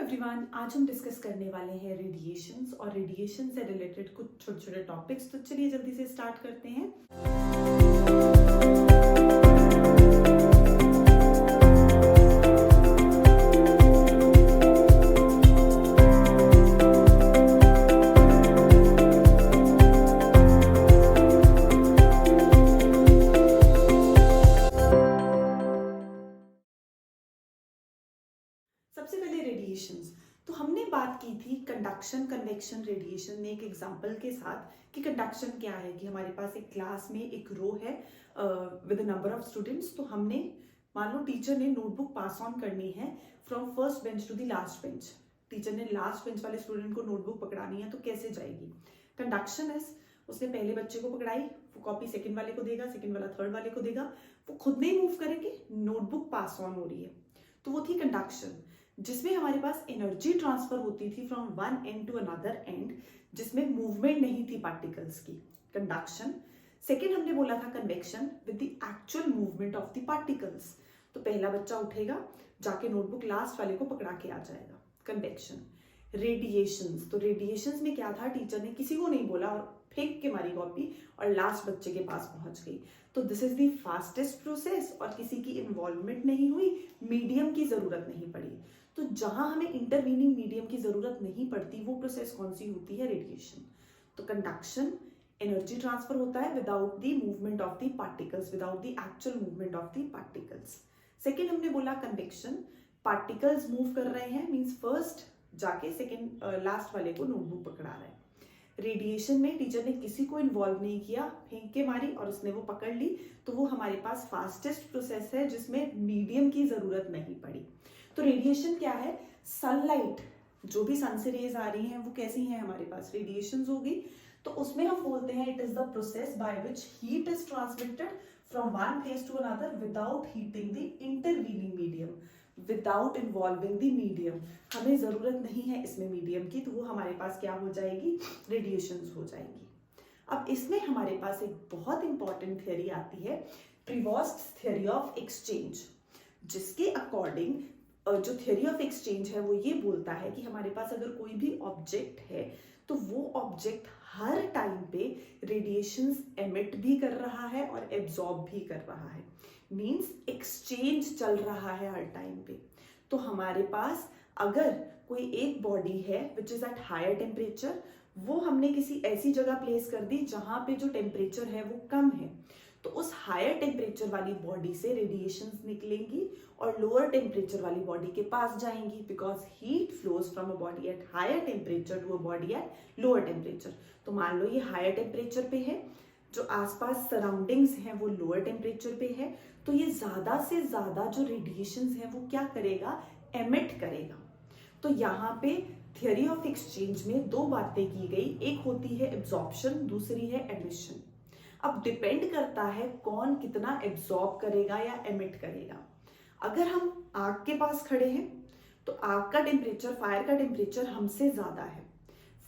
Everyone, आज हम discuss करने वाले हैं रेडिएशंस और रेडिएशन से रिलेटेड कुछ छोटे छोटे टॉपिक्स। तो चलिए जल्दी से स्टार्ट करते हैं। सबसे पहले रेडिएशंस। तो हमने बात की थी कंडक्शन, कन्वेक्शन, रेडिएशन में एक एग्जांपल के साथ कि कंडक्शन क्या है। कि हमारे पास एक क्लास में एक रो है विद नंबर ऑफ स्टूडेंट्स। तो हमने मान लो टीचर ने नोटबुक पास ऑन करनी है from first bench to the last bench. Teacher ने लास्ट बेंच वाले स्टूडेंट को नोटबुक पकड़ानी है, तो कैसे जाएगी? कंडक्शन है, उसने पहले बच्चे को पकड़ाई, वो कॉपी सेकंड वाले को देगा, सेकंड वाला थर्ड वाले को देगा, वो खुद नहीं मूव करेंगे, नोटबुक पास ऑन हो रही है। तो वो थी कंडक्शन, जिसमें हमारे पास एनर्जी ट्रांसफर होती थी from one end to another end, जिसमें मूवमेंट नहीं थी पार्टिकल्स की। कंडक्शन। सेकेंड हमने बोला था convection, with the actual movement of the particles. तो पहला बच्चा उठेगा, जाके नोटबुक लास्ट वाले को पकड़ा के आ जाएगा। कन्वेक्शन। रेडिएशंस। तो रेडिएशंस में क्या था, टीचर ने किसी को नहीं बोला और फेंक के मारी कॉपी और लास्ट बच्चे के पास पहुंच गई। तो this is the fastest process और किसी की इन्वॉल्वमेंट नहीं हुई, मीडियम की जरूरत नहीं पड़ी। तो जहां हमें इंटरवीनिंग मीडियम की जरूरत नहीं पड़ती, वो प्रोसेस कौन सी होती है? रेडिएशन। तो कंडक्शन, एनर्जी ट्रांसफर होता है without the movement of the particles, without the actual movement of the particles. Second हमने बोला कन्वेक्शन, पार्टिकल्स मूव कर रहे हैं, मीन्स फर्स्ट जाके सेकेंड लास्ट वाले को नोटबुक पकड़ा रहा है। रेडिएशन में टीचर ने किसी को इन्वॉल्व नहीं किया, फेंक के मारी और उसने वो पकड़ ली। तो वो हमारे पास फास्टेस्ट प्रोसेस है जिसमें मीडियम की जरूरत नहीं पड़ी। तो रेडिएशन क्या है? सनलाइट, जो भी सन से रेज आ रही हैं वो कैसी हैं हमारे पास? रेडिएशन होगी। तो उसमें हम बोलते हैं it is the process by which heat is transmitted from one phase two another without heating the intervening medium, without involving the medium. हमें जरूरत नहीं है इसमें मीडियम की, तो वो हमारे पास क्या हो जाएगी? रेडिएशंस हो जाएंगी। अब इसमें हमारे पास एक बहुत इंपॉर्टेंट थ्योरी आती है, प्रीवॉस्ट थ्योरी ऑफ एक्सचेंज, जिसके अकॉर्डिंग जो थ्योरी ऑफ एक्सचेंज है वो ये बोलता है कि हमारे पास अगर कोई भी ऑब्जेक्ट है तो वो ऑब्जेक्ट हर टाइम पे रेडिएशंस एमिट भी कर रहा है और एब्जॉर्ब भी कर रहा है, मींस एक्सचेंज चल रहा है हर टाइम पे। तो हमारे पास अगर कोई एक बॉडी है which is at higher temperature, वो हमने किसी ऐसी जगह प्लेस कर दी जहां पे जो टेम्परेचर है वो कम है, तो उस हायर टेम्परेचर वाली बॉडी से रेडिएशंस निकलेंगी और लोअर टेम्परेचर वाली बॉडी के पास जाएंगी, because heat flows from a body at higher temperature to a body at lower temperature. तो मान लो ये हायर टेम्परेचर पे है, जो आसपास सराउंडिंग्स हैं वो लोअर टेम्परेचर पे है, तो ये ज्यादा से ज्यादा जो रेडिएशंस है वो क्या करेगा? एमिट करेगा। तो यहाँ पे थियरी ऑफ एक्सचेंज में दो बातें की गई, एक होती है एब्जॉर्प्शन, दूसरी है एमिशन। अब डिपेंड करता है कौन कितना एब्जॉर्ब करेगा या एमिट करेगा। अगर हम आग के पास खड़े हैं तो आग का टेम्परेचर, फायर का टेम्परेचर हमसे ज्यादा है,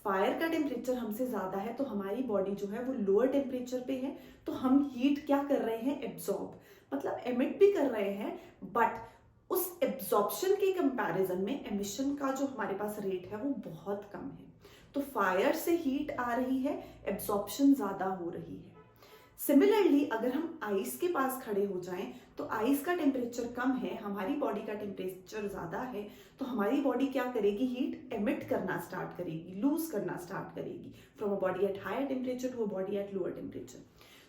फायर का टेम्परेचर हमसे ज्यादा है, तो हमारी बॉडी जो है वो लोअर टेम्परेचर पे है, तो हम हीट क्या कर रहे हैं? एब्जॉर्ब, मतलब एमिट भी कर रहे हैं, बट उस एब्जॉर्प्शन के कंपैरिजन में एमिशन का जो हमारे पास रेट है वो बहुत कम है। तो फायर से हीट आ रही है, एब्जॉर्प्शन ज्यादा हो रही है। सिमिलरली अगर हम आइस के पास खड़े हो जाएं तो आइस का टेम्परेचर कम है, हमारी बॉडी का टेम्परेचर ज्यादा है, तो हमारी बॉडी क्या करेगी? हीट एमिट करना स्टार्ट करेगी, लूज करना स्टार्ट करेगी from a body at higher temperature to a body at lower temperature.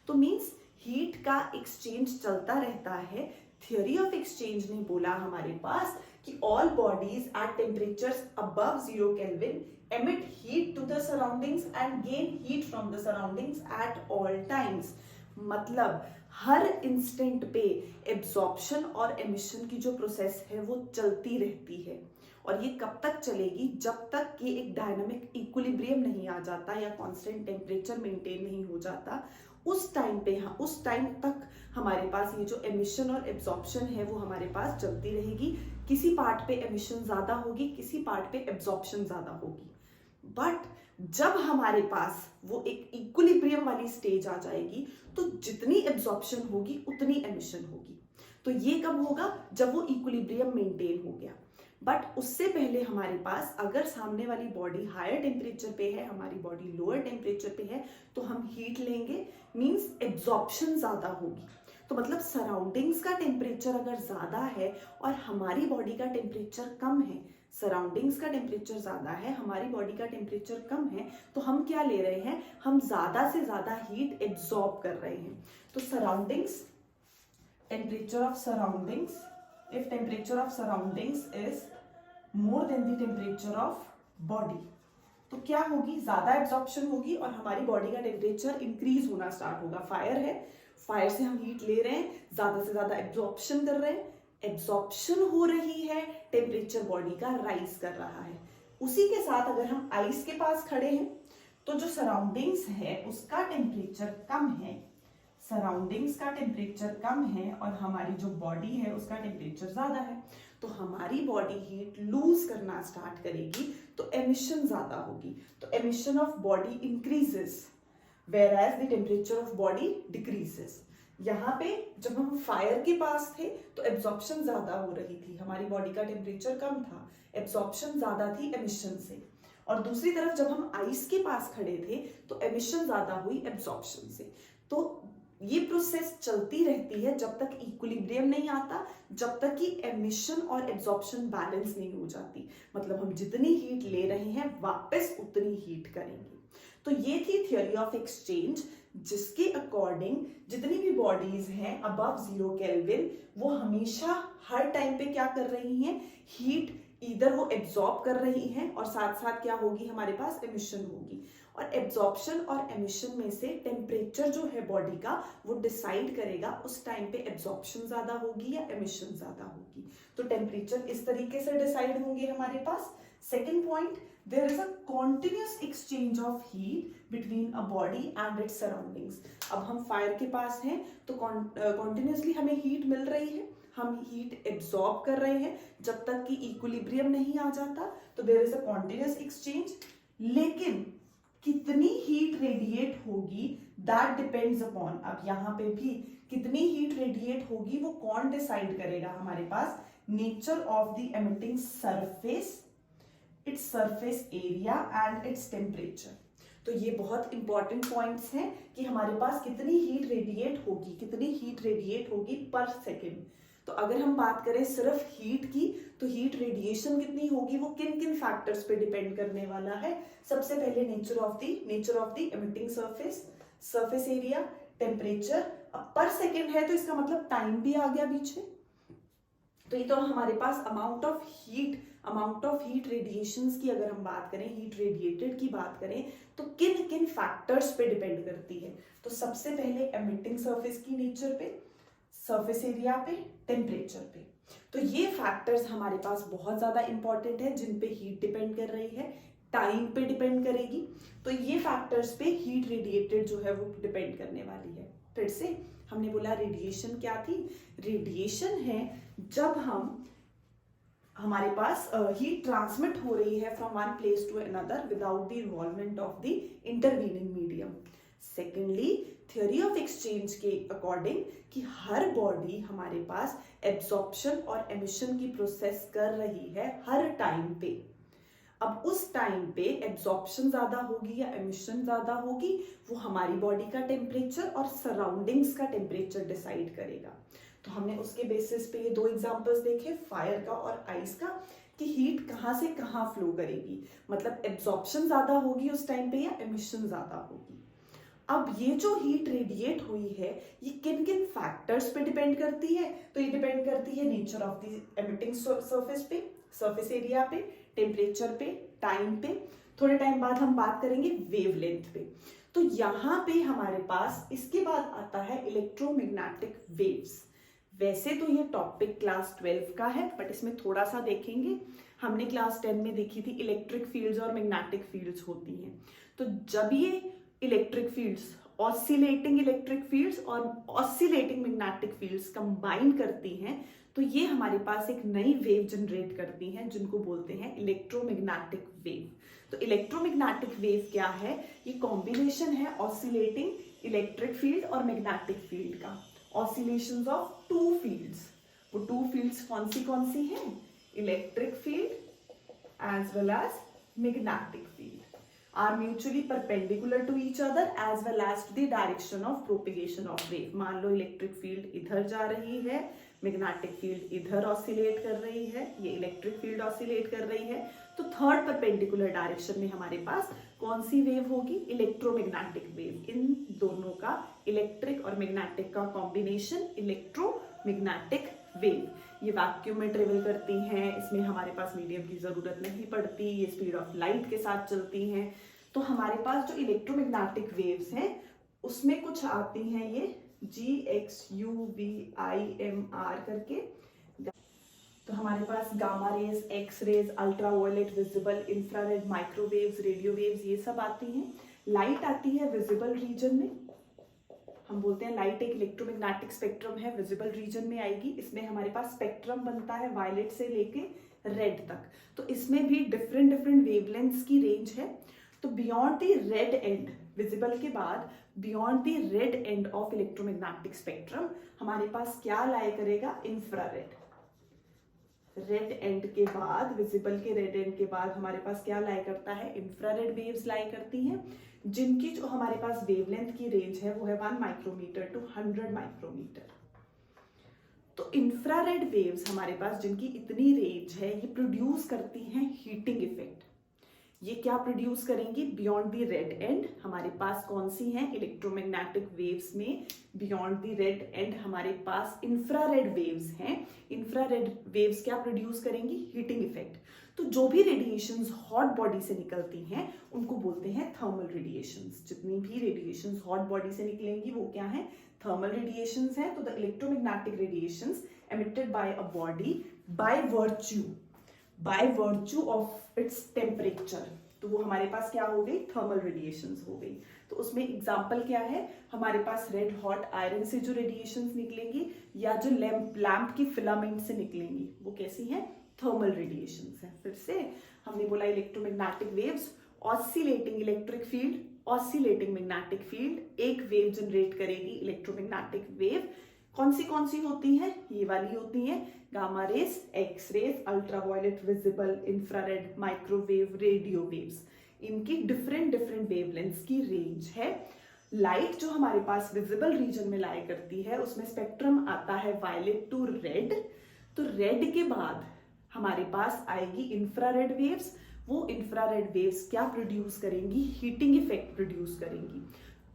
तो मीन्स हीट का एक्सचेंज चलता रहता है। थियरी ऑफ एक्सचेंज ने बोला हमारे पास कि all bodies at temperatures above 0 Kelvin emit heat to the surroundings and gain heat from the surroundings at all times। मतलब हर इंस्टेंट पे एब्जॉर्प्शन और एमिशन की जो प्रोसेस है वो चलती रहती है, और ये कब तक चलेगी? जब तक कि एक डायनामिक इक्विलिब्रियम नहीं आ जाता या कांस्टेंट टेम्परेचर मेंटेन नहीं हो जाता। उस टाइम पे, हाँ, उस टाइम तक हमारे पास ये जो एमिशन और एब्जॉर्प्शन है वो हमारे पास चलती रहेगी। किसी पार्ट पे एमिशन ज्यादा होगी, किसी पार्ट पे एब्जॉर्प्शन ज्यादा होगी, बट जब हमारे पास वो एक इक्विलिब्रियम वाली स्टेज आ जाएगी तो जितनी एब्जॉर्प्शन होगी उतनी एमिशन होगी। तो ये कब होगा? जब वो इक्विलिब्रियम मेंटेन हो गया। बट उससे पहले हमारे पास अगर सामने वाली बॉडी हायर टेम्परेचर पे है, हमारी बॉडी लोअर टेम्परेचर पे है, तो हम हीट लेंगे, मींस एब्जॉर्प्शन ज्यादा होगी। तो मतलब सराउंडिंग्स का टेम्परेचर अगर ज्यादा है और हमारी बॉडी का टेम्परेचर कम है, सराउंडिंग्स का टेम्परेचर ज्यादा है, हमारी बॉडी का टेम्परेचर कम है, तो हम क्या ले रहे हैं, हम ज्यादा से ज्यादा हीट एब्जॉर्ब कर रहे हैं। तो surroundings, temperature of surroundings, if temperature of surroundings is more than the temperature of body, तो क्या होगी, ज्यादा एब्जॉर्प्शन होगी और हमारी बॉडी का टेम्परेचर इंक्रीज होना स्टार्ट होगा। फायर है, फायर से हम हीट ले रहे हैं, ज्यादा से ज्यादा एब्जॉर्प्शन कर रहे हैं, एब्जॉर्प्शन हो रही है, टेम्परेचर बॉडी का राइज कर रहा है। उसी के साथ अगर हम आइस के पास खड़े हैं तो जो सराउंडिंग्स है उसका टेम्परेचर कम है, सराउंडिंग्स का टेम्परेचर कम है और हमारी जो बॉडी है उसका टेम्परेचर ज्यादा है, तो हमारी बॉडी हीट लूज करना स्टार्ट करेगी, तो एमिशन ज्यादा होगी, तो emission of body increases whereas the temperature of body decreases। यहाँ पे जब हम फायर के पास थे तो एब्जॉर्प्शन ज्यादा हो रही थी, हमारी बॉडी का टेम्परेचर कम था, एब्जॉर्प्शन ज्यादा थी एमिशन से, और दूसरी तरफ जब हम आइस के पास खड़े थे तो एमिशन ज्यादा हुई एब्जॉर्प्शन से। तो ये प्रोसेस चलती रहती है जब तक इक्विलिब्रियम नहीं आता, जब तक कि एमिशन और एब्जॉर्प्शन बैलेंस नहीं हो जाती, मतलब हम जितनी हीट ले रहे हैं वापस उतनी हीट करेंगे। तो ये थी थ्योरी ऑफ एक्सचेंज, जिसके अकॉर्डिंग जितनी भी बॉडीज हैं अबव 0 केल्विन वो हमेशा हर टाइम पे क्या कर रही हैं, हीट इधर वो एब्जॉर्ब कर रही हैं और साथ साथ क्या होगी, हमारे पास एमिशन होगी। और एब्जॉर्प्शन और एमिशन में से टेम्परेचर जो है बॉडी का वो डिसाइड करेगा उस टाइम पे एब्जॉर्प्शन ज्यादा होगी या एमिशन ज्यादा होगी। तो टेम्परेचर इस तरीके से डिसाइड होंगे हमारे पास। Second point, there is a continuous exchange of heat between a body and its surroundings। अब हम फायर के पास हैं तो continuously हमें हीट मिल रही है, हम हीट एब्जॉर्ब कर रहे हैं जब तक कि इक्विलिब्रियम नहीं आ जाता, तो there is a continuous exchange। लेकिन कितनी हीट रेडिएट होगी that depends upon, अब यहाँ पे भी कितनी हीट रेडिएट होगी वो कौन डिसाइड करेगा, हमारे पास nature of the emitting surface, its surface area and its temperature. तो ये बहुत इंपॉर्टेंट पॉइंट्स हैं कि हमारे पास कितनी हीट रेडिएट होगी, कितनी हीट रेडिएट होगी पर सेकेंड। तो अगर हम बात करें सिर्फ हीट की, तो हीट रेडिएशन कितनी होगी वो किन किन फैक्टर्स पे डिपेंड करने वाला है। सबसे पहले nature of the emitting surface, surface area, temperature. अब पर सेकेंड है तो इसका मतलब टाइम भी आ गया बीच में। तो ये तो हमारे पास अमाउंट ऑफ हीट रेडिएशंस की अगर हम बात करें, हीट रेडिएटेड की बात करें, तो किन किन फैक्टर्स पे डिपेंड करती है। तो सबसे पहले एमिटिंग सरफेस की नेचर पे, सरफेस एरिया पे, टेम्परेचर पे। तो ये फैक्टर्स हमारे पास बहुत ज्यादा इंपॉर्टेंट है जिन पे हीट डिपेंड कर रही है, टाइम पे डिपेंड करेगी। तो ये फैक्टर्स पे हीट रेडिएटेड जो है वो डिपेंड करने वाली है। फिर से हमने बोला रेडिएशन क्या थी, रेडिएशन है जब हमारे पास हीट ट्रांसमिट हो रही है from one place to another without the involvement of the intervening medium. Secondly, theory of exchange के अकॉर्डिंग कि हर बॉडी हमारे पास एब्जॉर्प्शन और एमिशन की प्रोसेस कर रही है हर टाइम पे। अब उस टाइम पे एब्जॉर्प्शन ज्यादा होगी या एमिशन ज्यादा होगी वो हमारी बॉडी का टेम्परेचर और सराउंडिंग्स का टेम्परेचर डिसाइड करेगा। तो हमने उसके बेसिस पे ये दो एग्जांपल्स देखे, फायर का और आइस का, कि हीट कहाँ से कहाँ फ्लो करेगी, मतलब एब्जॉर्प्शन ज्यादा होगी उस टाइम पे या एमिशन ज्यादा होगी। अब ये जो हीट रेडिएट हुई है ये किन किन फैक्टर्स पे डिपेंड करती है, तो ये डिपेंड करती है nature of the emitting surface पे, सरफेस एरिया पे, टेम्परेचर पे, टाइम पे। थोड़े टाइम बाद हम बात करेंगे वेवलेंथ पे। तो यहाँ पे हमारे पास इसके बाद आता है इलेक्ट्रोमैग्नेटिक वेव्स। वैसे तो ये टॉपिक क्लास 12 का है बट इसमें थोड़ा सा देखेंगे। हमने क्लास 10 में देखी थी इलेक्ट्रिक फील्ड्स और मैग्नेटिक फील्ड्स होती हैं। तो जब ये electric fields, oscillating electric fields और ऑसिलेटिंग मैग्नेटिक फील्ड्स कंबाइन करती हैं तो ये हमारे पास एक नई वेव जनरेट करती हैं जिनको बोलते हैं इलेक्ट्रोमैग्नेटिक वेव। तो इलेक्ट्रोमैग्नेटिक वेव क्या है, ये कॉम्बिनेशन है ऑसिलेटिंग इलेक्ट्रिक फील्ड और मैग्नेटिक फील्ड का, ऑसिलेशंस ऑफ टू फील्ड्स। वो टू फील्ड्स कौन सी हैं, electric field as well as magnetic field are mutually perpendicular to each other as well as to the direction of propagation of wave. मान लो electric field इधर जा रही है, magnetic field इधर oscillate कर रही है, ये इलेक्ट्रिक फील्ड ऑसिलेट कर रही है, तो थर्ड परपेंडिकुलर डायरेक्शन में हमारे पास कौन सी वेव होगी? Electromagnetic wave. इन दोनों का इलेक्ट्रिक और मैग्नेटिक का कॉम्बिनेशन इलेक्ट्रोमैग्नेटिक वेव। ये वैक्यूम में ट्रेवल करती हैं, इसमें हमारे पास मीडियम की जरूरत नहीं पड़ती, ये स्पीड ऑफ लाइट के साथ चलती हैं। तो हमारे पास जो इलेक्ट्रोमैग्नेटिक वेव्स हैं उसमें कुछ आती हैं ये GXUVIMR करके। तो हमारे पास gamma rays, X rays, ultraviolet, visible, infrared, microwaves, radio waves, ये सब आती हैं। लाइट आती है विजिबल रीजन में, हम बोलते हैं लाइट एक इलेक्ट्रोमैग्नेटिक स्पेक्ट्रम है, विजिबल रीजन में आएगी। इसमें हमारे पास स्पेक्ट्रम बनता है वायलेट से लेके रेड तक, तो इसमें भी डिफरेंट डिफरेंट वेवलेंथ्स की रेंज है। तो beyond the red and, visible के बाद beyond the red end of electromagnetic spectrum हमारे पास क्या लाई करेगा? इंफ्रारेड। रेड एंड के बाद, विजिबल के रेड एंड के बाद हमारे पास क्या लाई करता है? इंफ्रारेड वेव्स लाई करती हैं, जिनकी जो हमारे पास वेवलेंथ की रेंज है वो है 1 माइक्रोमीटर टू 100 माइक्रोमीटर। तो इंफ्रारेड वेव्स हमारे पास जिनकी इतनी रेंज है ये प्रोड्यूस करती हैं हीटिंग इफेक्ट। ये क्या प्रोड्यूस करेंगी? बियॉन्ड द रेड एंड हमारे पास कौन सी हैं? इलेक्ट्रोमैग्नेटिक वेव्स में बियॉन्ड द रेड एंड हमारे पास इंफ्रारेड वेव्स हैं। इंफ्रारेड वेव्स क्या प्रोड्यूस करेंगी? Heating effect. तो जो भी रेडिएशंस हॉट बॉडी से निकलती हैं उनको बोलते हैं थर्मल रेडिएशंस। जितनी भी रेडिएशंस हॉट बॉडी से निकलेंगी वो क्या है? थर्मल रेडिएशंस हैं। तो the electromagnetic radiations emitted by a body by virtue of its temperature, तो वो हमारे पास क्या हो गई? थर्मल रेडिएशंस हो गई। तो उसमें एग्जांपल क्या है? हमारे पास रेड हॉट आयरन से जो रेडिएशंस निकलेंगी या जो लैंप की फिलामेंट से निकलेंगी वो कैसी हैं? थर्मल रेडिएशंस हैं। फिर से हमने बोला electromagnetic waves, oscillating electric field, oscillating magnetic field, एक वेव जनरेट करेगी इलेक्ट्रोमैग्नेटिक वेव। कौन सी होती है? ये वाली होती है gamma rays, x rays, ultraviolet, visible, infrared, microwave, radio waves. इनकी डिफरेंट वेवलेंथ्स की रेंज है। लाइट जो हमारे पास विजिबल रीजन में लाई करती है उसमें स्पेक्ट्रम आता है वायलेट टू रेड। तो रेड के बाद हमारे पास आएगी इंफ्रारेड वेव्स। वो इंफ्रारेड वेव्स क्या प्रोड्यूस करेंगी? हीटिंग इफेक्ट प्रोड्यूस करेंगी।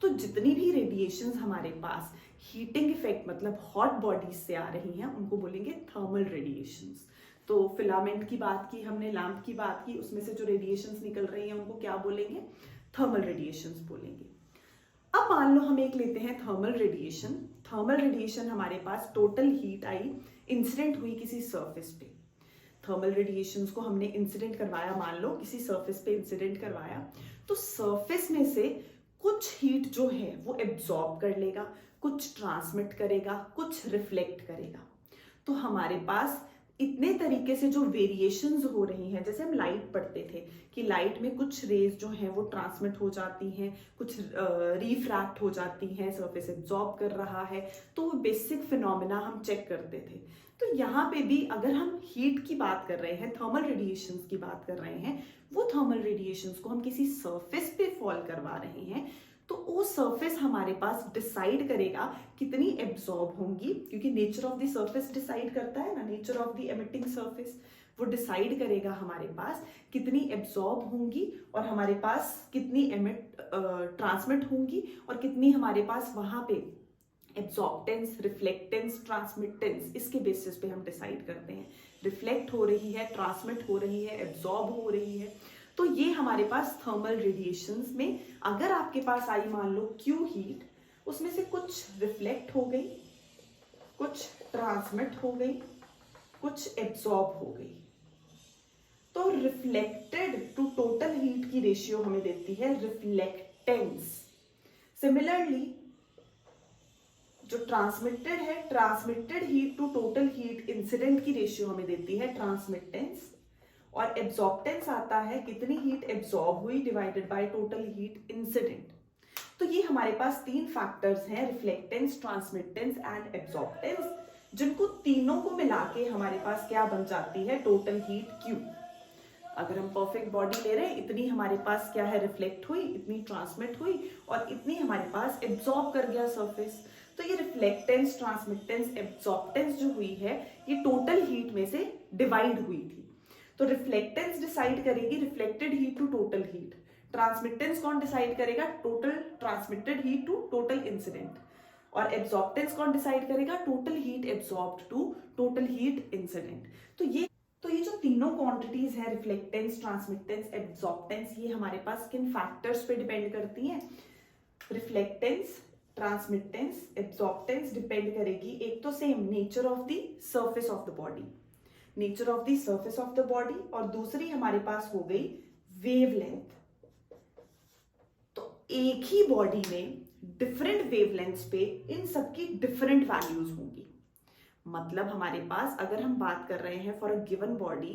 तो जितनी भी रेडिएशंस हमारे पास हीटिंग इफेक्ट मतलब हॉट बॉडीज से आ रही हैं उनको बोलेंगे थर्मल रेडिएशंस। तो फिलामेंट की बात की हमने, लैंप की बात की, उसमें से जो रेडिएशंस निकल रही हैं उनको क्या बोलेंगे? थर्मल रेडिएशंस बोलेंगे। अब मान लो हम एक लेते हैं थर्मल रेडिएशन। थर्मल रेडिएशन हमारे पास टोटल हीट आई, इंसिडेंट हुई किसी सरफेस पे। थर्मल रेडिएशंस को हमने इंसिडेंट करवाया, मान लो किसी सरफेस पे इंसिडेंट करवाया, तो सरफेस में से कुछ हीट जो है वो एब्जॉर्ब कर लेगा, कुछ ट्रांसमिट करेगा, कुछ रिफ्लेक्ट करेगा। तो हमारे पास इतने तरीके से जो वेरिएशंस हो रही हैं, जैसे हम लाइट पढ़ते थे कि लाइट में कुछ रेज जो हैं वो ट्रांसमिट हो जाती हैं, कुछ रिफ्रैक्ट हो जाती हैं, सरफेस एब्जॉर्ब कर रहा है, तो वो बेसिक फिनोमेना हम चेक करते थे। तो यहाँ पे भी अगर हम हीट की बात कर रहे हैं, थर्मल रेडिएशंस की बात कर रहे हैं, वो थर्मल रेडिएशंस को हम किसी सरफेस पे फॉल करवा रहे हैं, तो वो सरफेस हमारे पास डिसाइड करेगा कितनी एब्जॉर्ब होंगी, क्योंकि nature of the surface decide करता है ना, nature of the emitting surface, वो डिसाइड करेगा हमारे पास कितनी एब्जॉर्ब होंगी और हमारे पास कितनी ट्रांसमिट होंगी और कितनी हमारे पास वहां पे एब्जॉर्बटेंस, रिफ्लेक्टेंस, ट्रांसमिटेंस, इसके बेसिस पे हम डिसाइड करते हैं। रिफ्लेक्ट हो रही है, ट्रांसमिट हो रही है, एब्जॉर्ब हो रही है, तो ये हमारे पास थर्मल रेडिएशंस में अगर आपके पास आई मान लो क्यू हीट, उसमें से कुछ रिफ्लेक्ट हो गई, कुछ ट्रांसमिट हो गई, कुछ एब्जॉर्ब हो गई, तो रिफ्लेक्टेड टू टोटल हीट की रेशियो हमें देती है रिफ्लेक्टेंस। सिमिलरली जो ट्रांसमिटेड है, transmitted heat to total heat incident की रेशियो हमें देती है ट्रांसमिटेंस, और एब्जॉर्बटेंस आता है कितनी हीट एब्जॉर्ब हुई divided by total heat incident. तो ये हमारे पास तीन फैक्टर्स हैं, रिफ्लेक्टेंस, ट्रांसमिटेंस एंड एब्जॉर्बटेंस, जिनको तीनों को मिला के हमारे पास क्या बन जाती है, टोटल हीट Q। अगर हम परफेक्ट बॉडी ले रहे हैं, इतनी हमारे पास क्या है, रिफ्लेक्ट हुई, इतनी ट्रांसमिट हुई और इतनी हमारे पास एब्जॉर्ब कर गया सरफेस। तो ये रिफ्लेक्टेंस, ट्रांसमिटेंस, एब्जॉर्बटेंस जो हुई है, ये टोटल हीट में से डिवाइड हुई थी। तो रिफ्लेक्टेंस डिसाइड करेगी reflected heat to total heat. Transmittance कौन डिसाइड करेगा, total transmitted heat to total incident. और एब्जॉर्बटेंस कौन डिसाइड करेगा, total heat absorbed to total heat incident. तो ये जो तीनों क्वांटिटीज है, रिफ्लेक्टेंस, ट्रांसमिटेंस, एब्जॉर्बटेंस, ये हमारे पास किन फैक्टर्स पे डिपेंड करती हैं। रिफ्लेक्टेंस, ट्रांसमिटेंस, एब्जॉर्बटेंस डिपेंड करेगी एक तो same nature of the surface of the body, nature of the surface of the body, और दूसरी हमारे पास हो गई वेवलेंथ। तो एक ही बॉडी में डिफरेंट वेवलेंथ्स पे इन सबकी डिफरेंट वैल्यूज होंगी। मतलब हमारे पास अगर हम बात कर रहे हैं फॉर अ गिवन बॉडी,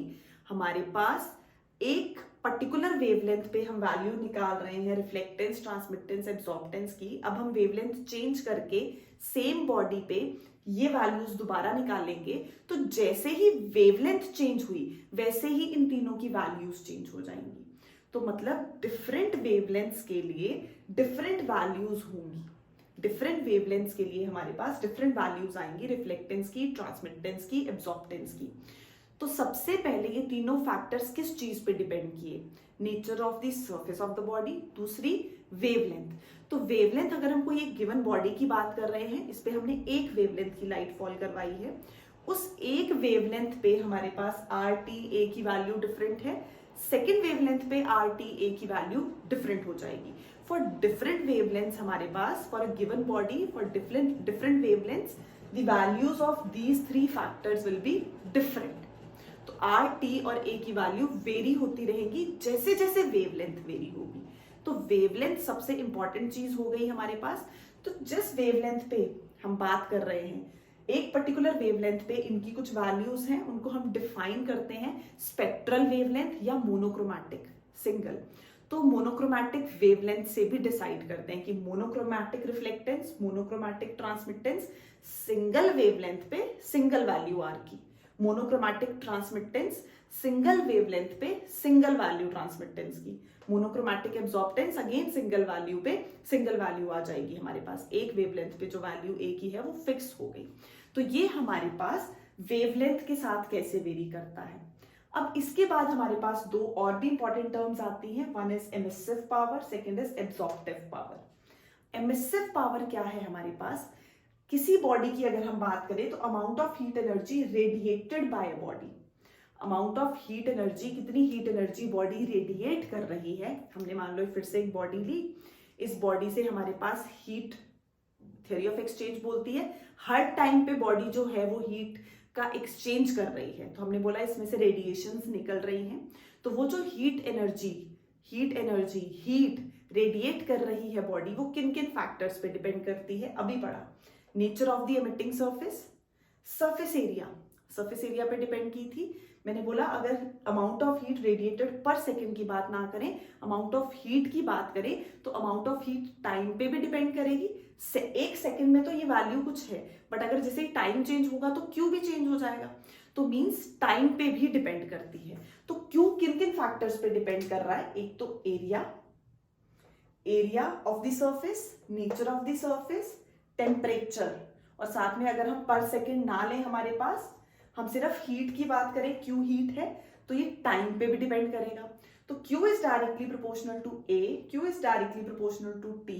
हमारे पास एक पर्टिकुलर वेवलेंथ पे हम वैल्यू निकाल रहे हैं रिफ्लेक्टेंस, ट्रांसमिटेंस, एब्जॉर्बटेंस की। अब हम वेवलेंथ चेंज करके सेम बॉडी पे ये वैल्यूज दोबारा निकालेंगे, तो जैसे ही वेवलेंथ चेंज हुई वैसे ही इन तीनों की वैल्यूज चेंज हो जाएंगी। तो मतलब डिफरेंट वेवलेंथ्स के लिए डिफरेंट वैल्यूज होंगी, डिफरेंट वेवलेंथ्स के लिए हमारे पास डिफरेंट वैल्यूज आएंगी, रिफ्लेक्टेंस की, ट्रांसमिटेंस की, एब्जॉर्बटेंस की। तो सबसे पहले ये तीनों फैक्टर्स किस चीज पे डिपेंड किए, nature of the surface of the body, दूसरी वेवलेंथ। तो वेवलेंथ अगर हम कोई एक गिवन बॉडी की बात कर रहे हैं, इस पे हमने एक वेवलेंथ की लाइट फॉल करवाई है, उस एक वेवलेंथ पे हमारे पास RTA की वैल्यू डिफरेंट है, सेकेंड वेवलेंथ पे RTA की वैल्यू डिफरेंट हो जाएगी। फॉर डिफरेंट वेवलेंथ्स हमारे पास, for a given body, for different wavelengths, the values of these three factors will be different. तो R, T और A की वैल्यू वेरी होती रहेंगी जैसे जैसे वेवलेंथ वेरी होगी। तो वेवलेंथ सबसे इंपॉर्टेंट चीज हो गई हमारे पास। तो जिस वेवलेंथ पे हम बात कर रहे हैं, एक पर्टिकुलर वेवलेंथ पे इनकी कुछ वैल्यूज हैं, उनको हम डिफाइन करते हैं स्पेक्ट्रल वेवलेंथ या मोनोक्रोमैटिक सिंगल। तो मोनोक्रोमैटिक वेवलेंथ से भी डिसाइड करते हैं कि monochromatic reflectance, monochromatic transmittance, single wavelength पे सिंगल वैल्यू आर की, मोनोक्रोमैटिक ट्रांसमिटेंस सिंगल वेवलेंथ पे सिंगल वैल्यू ट्रांसमिटेंस की, मोनोक्रोमैटिक एब्जॉर्बटेंस अगेन सिंगल वैल्यू पे सिंगल वैल्यू आ जाएगी हमारे पास। एक वेवलेंथ पे जो वैल्यू ए की है वो फिक्स हो गई। तो ये हमारे पास वेवलेंथ के साथ कैसे वेरी करता है। अब इसके बाद हमारे पास दो और भी इंपॉर्टेंट टर्म्स आती हैं, one is emissive power, second is absorptive power. Emissive power क्या है हमारे पास, किसी बॉडी की अगर हम बात करें तो amount of heat energy radiated by a body, amount of heat energy, कितनी हीट एनर्जी बॉडी रेडिएट कर रही है। हमने मान लो फिर से एक बॉडी ली, इस बॉडी से हमारे पास हीट, थ्योरी ऑफ एक्सचेंज बोलती है हर टाइम पे बॉडी जो है वो हीट का एक्सचेंज कर रही है। तो हमने बोला इसमें से रेडिएशंस निकल रही हैं। तो वो जो हीट रेडिएट कर रही है बॉडी, वो किन किन फैक्टर्स पे डिपेंड करती है, अभी पढ़ा। Nature of the emitting surface, surface area पे डिपेंड की थी। मैंने बोला अगर अमाउंट ऑफ हीट रेडिएटेड पर सेकेंड की बात ना करें, अमाउंट ऑफ हीट की बात करें, तो अमाउंट ऑफ हीट टाइम पे भी डिपेंड करेगी। एक सेकेंड में तो ये वैल्यू कुछ है, बट अगर जैसे टाइम चेंज होगा तो क्यू भी चेंज हो जाएगा। तो मींस टाइम पे भी डिपेंड करती है। तो क्यू किन किन फैक्टर्स पे डिपेंड कर रहा है, एक तो area of the surface, nature of the surface, temperature, और साथ में अगर हम पर सेकेंड ना लें हमारे पास, हम सिर्फ हीट की बात करें, क्यू हीट है, तो ये टाइम पे भी डिपेंड करेगा। तो Q is directly proportional to A, Q is directly proportional to T।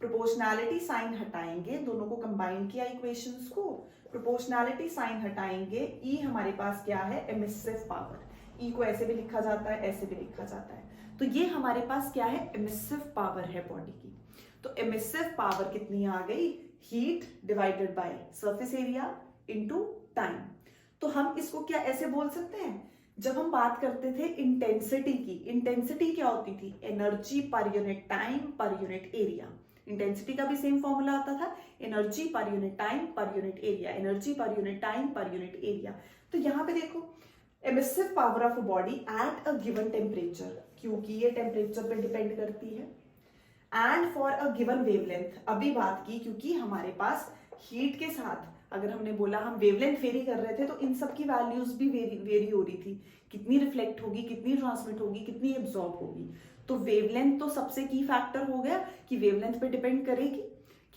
Proportionality sign हटाएंगे, दोनों को कंबाइन किया इक्वेशंस को, प्रोपोर्शनैलिटी साइन हटाएंगे, E हमारे पास क्या है, एमिसिव पावर। E को ऐसे भी लिखा जाता है, ऐसे भी लिखा जाता है। तो ये हमारे पास क्या है, एमिसिव पावर है बॉडी की। तो एमिसिव पावर कितनी आ गई, heat divided by surface area into time. तो हम इसको क्या ऐसे बोल सकते हैं, जब हम बात करते थे इंटेंसिटी की, इंटेंसिटी क्या होती थी, energy per unit time per unit area. Intensity का भी सेम फॉर्मूला आता था, energy per unit time per unit area, energy per unit time per unit area. तो यहाँ पे देखो emissive power of a body at a given temperature, क्योंकि ये टेम्परेचर पे डिपेंड करती है, and for a given wavelength, अभी बात की क्योंकि हमारे पास हीट के साथ अगर हमने बोला हम वेवलेंथ वेरी कर रहे थे तो इन सब की वैल्यूज भी वेरी हो रही थी, कितनी रिफ्लेक्ट होगी, कितनी ट्रांसमिट होगी, कितनी एब्जॉर्ब होगी। तो वेवलेंथ तो सबसे की फैक्टर हो गया कि वेवलेंथ पे डिपेंड करेगी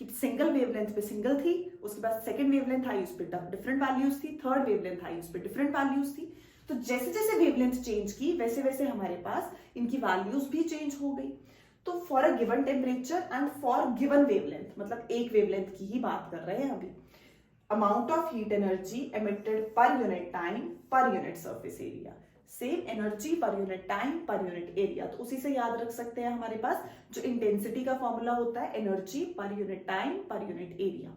कि सिंगल वेवलेंथ पे सिंगल थी, उसके बाद सेकंड वेवलेंथ आई उस पर डिफरेंट वैल्यूज थी, थर्ड वेवलेंथ आई उस पर डिफरेंट वैल्यूज थी। तो जैसे जैसे वेवलेंथ चेंज की वैसे वैसे हमारे पास इनकी वैल्यूज भी चेंज हो गई। तो for a given temperature and for given wavelength, मतलब एक वेवलेंथ की ही बात कर रहे हैं अभी, amount of heat energy emitted per unit time per unit surface area, same energy per unit time per unit area. तो उसी से याद रख सकते हैं हमारे पास जो इंटेंसिटी का फॉर्मूला होता है energy per unit time per unit area.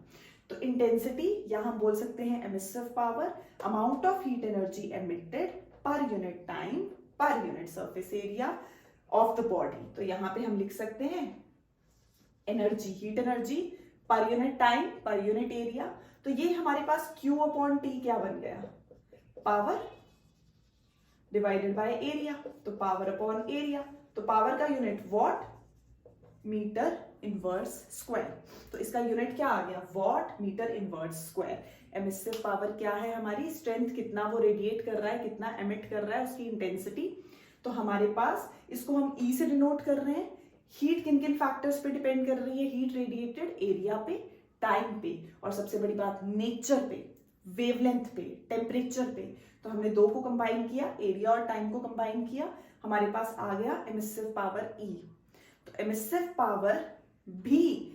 तो इंटेंसिटी या हम बोल सकते हैं emissive power, amount of heat energy emitted per unit time per unit surface area of the body. तो यहां पे हम लिख सकते हैं energy, heat energy per unit time per unit area. तो ये हमारे पास Q अपॉन T क्या बन गया, पावर डिवाइडेड बाय एरिया। तो पावर अपॉन एरिया, तो पावर का unit watt meter inverse square. तो इसका यूनिट क्या आ गया, watt meter inverse square. Emissive power क्या है हमारी, स्ट्रेंथ, कितना वो रेडिएट कर रहा है, कितना एमिट कर रहा है, उसकी इंटेंसिटी। तो हमारे पास इसको हम ई से डिनोट कर रहे हैं। हीट किन किन फैक्टर्स पे डिपेंड कर रही है, हीट रेडिएटेड, एरिया पे, टाइम पे, और सबसे बड़ी बात नेचर पे, वेवलेंथ पे, टेम्परेचर पे। तो हमने दो को कंबाइन किया, एरिया और टाइम को कंबाइन किया, हमारे पास आ गया एमिसिव पावर ई। तो एमिसिव पावर भी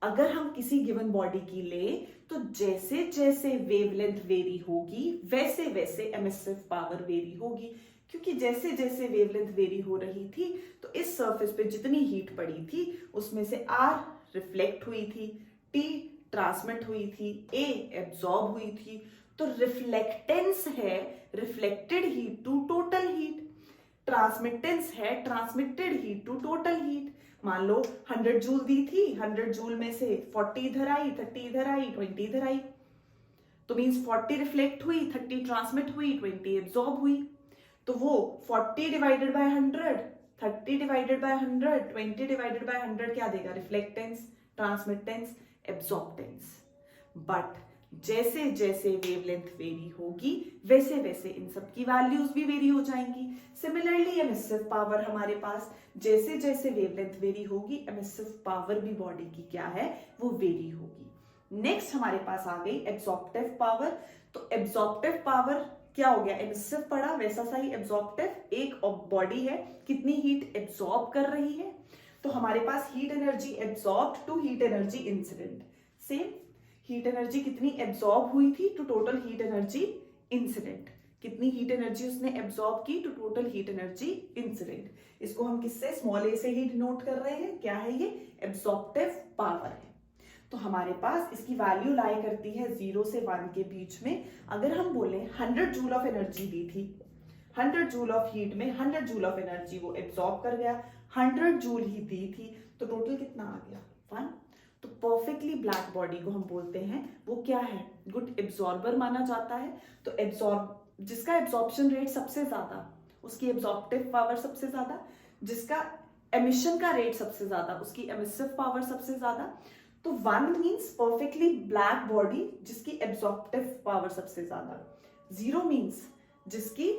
अगर हम किसी गिवन बॉडी की ले तो जैसे जैसे वेवलेंथ वेरी होगी वैसे वैसे एमिसिव पावर वेरी होगी, क्योंकि जैसे जैसे वेवलेंथ वेरी हो रही थी तो इस सरफेस पे जितनी हीट पड़ी थी उसमें से R रिफ्लेक्ट हुई थी, T ट्रांसमिट हुई थी, A एब्जॉर्ब हुई थी। तो रिफ्लेक्टेंस है reflected heat to total heat, transmittance है transmitted heat to total heat. मान लो 100 जूल दी थी, 100 जूल में से 40 इधर आई, 30 इधर आई, 20 इधर आई, तो मींस 40 रिफ्लेक्ट हुई, 30 ट्रांसमिट हुई, 20 एब्जॉर्ब हुई। तो वो 40 divided by 100, 30 divided by 100, 20 divided by 100 क्या देगा, रिफ्लेक्टेंस, ट्रांसमिटेंस, एब्जॉर्बटेंस। बट जैसे जैसे वेवलेंथ वेरी होगी वैसे वैसे इन सब की वैल्यूज भी वेरी हो जाएंगी। सिमिलरली एमिसिव पावर हमारे पास जैसे जैसे वेवलेंथ वेरी होगी एमिसिव पावर भी बॉडी की क्या है, वो वेरी होगी। नेक्स्ट हमारे पास आ गई एब्जॉर्प्टिव पावर। तो एब्जॉर्प्टिव पावर क्या हो गया, एमिसिव पड़ा वैसा सा ही एब्जॉर्प्टिव, एक बॉडी है कितनी हीट एब्जॉर्ब कर रही है। तो हमारे पास heat energy absorb to heat energy incident, same heat energy कितनी एब्जॉर्ब हुई थी to total heat energy incident, कितनी हीट एनर्जी उसने एब्जॉर्ब की to total heat energy incident. इसको हम किससे, स्मॉल ए से ही डिनोट कर रहे हैं, क्या है ये, एब्जॉर्प्टिव पावर है। तो हमारे पास इसकी वैल्यू लाई करती है 0 से 1 के बीच में। अगर हम बोले 100 जूल ऑफ एनर्जी दी थी, 100 जूल ऑफ हीट में 100 जूल ऑफ एनर्जी वो एब्जॉर्ब कर गया, 100 जूल ही दी थी, तो टोटल कितना आ गया, 1। तो परफेक्टली ब्लैक बॉडी को हम बोलते हैं वो क्या है, गुड एब्जॉर्बर माना जाता है। तो एब्जॉर्ब जिसका एब्जॉर्प्शन रेट सबसे ज्यादा, उसकी एब्जॉर्प्टिव पावर सबसे ज्यादा, जिसका एमिशन का रेट सबसे ज्यादा, उसकी एमिसिव पावर सबसे ज्यादा। तो 1 मीन्स परफेक्टली ब्लैक बॉडी जिसकी एब्जॉर्प्टिव पावर सबसे ज्यादा, 0 मीन्स जिसकी,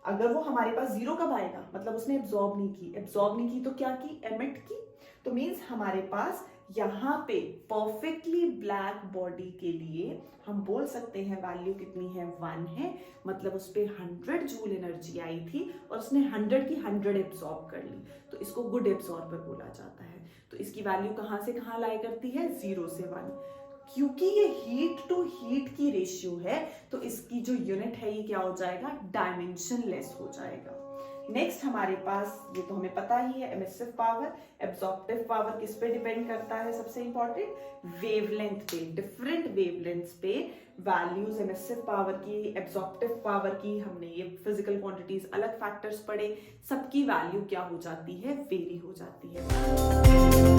अगर वो हमारे पास 0 कब आएगा, मतलब उसने एब्जॉर्ब नहीं की, एब्जॉर्ब नहीं की तो क्या की, एमिट की। तो मीन्स हमारे पास यहाँ पे परफेक्टली ब्लैक बॉडी के लिए हम बोल सकते हैं वैल्यू कितनी है, 1 है, मतलब उस पे 100 जूल एनर्जी आई थी और उसने 100 की 100 एब्जॉर्ब कर ली, तो इसको गुड एब्जॉर्बर बोला जाता है। तो इसकी वैल्यू कहाँ से कहाँ लाई करती है, 0 से 1। क्योंकि ये हीट टू हीट की रेशियो है तो इसकी जो यूनिट है ये क्या हो जाएगा, डायमेंशन लेस हो जाएगा। नेक्स्ट हमारे पास, ये तो हमें पता ही है, एमिसिव पावर। एब्जॉर्प्टिव पावर किस पे डिपेंड करता है, सबसे इंपॉर्टेंट, वेवलेंथ पे, डिफरेंट वेवलेंथ्स पे वैल्यूज एमिसिव पावर की, एब्जॉर्प्टिव पावर की, हमने ये फिजिकल क्वांटिटीज अलग फैक्टर्स पढ़े, सबकी वैल्यू क्या हो जाती है, वेरी हो जाती है।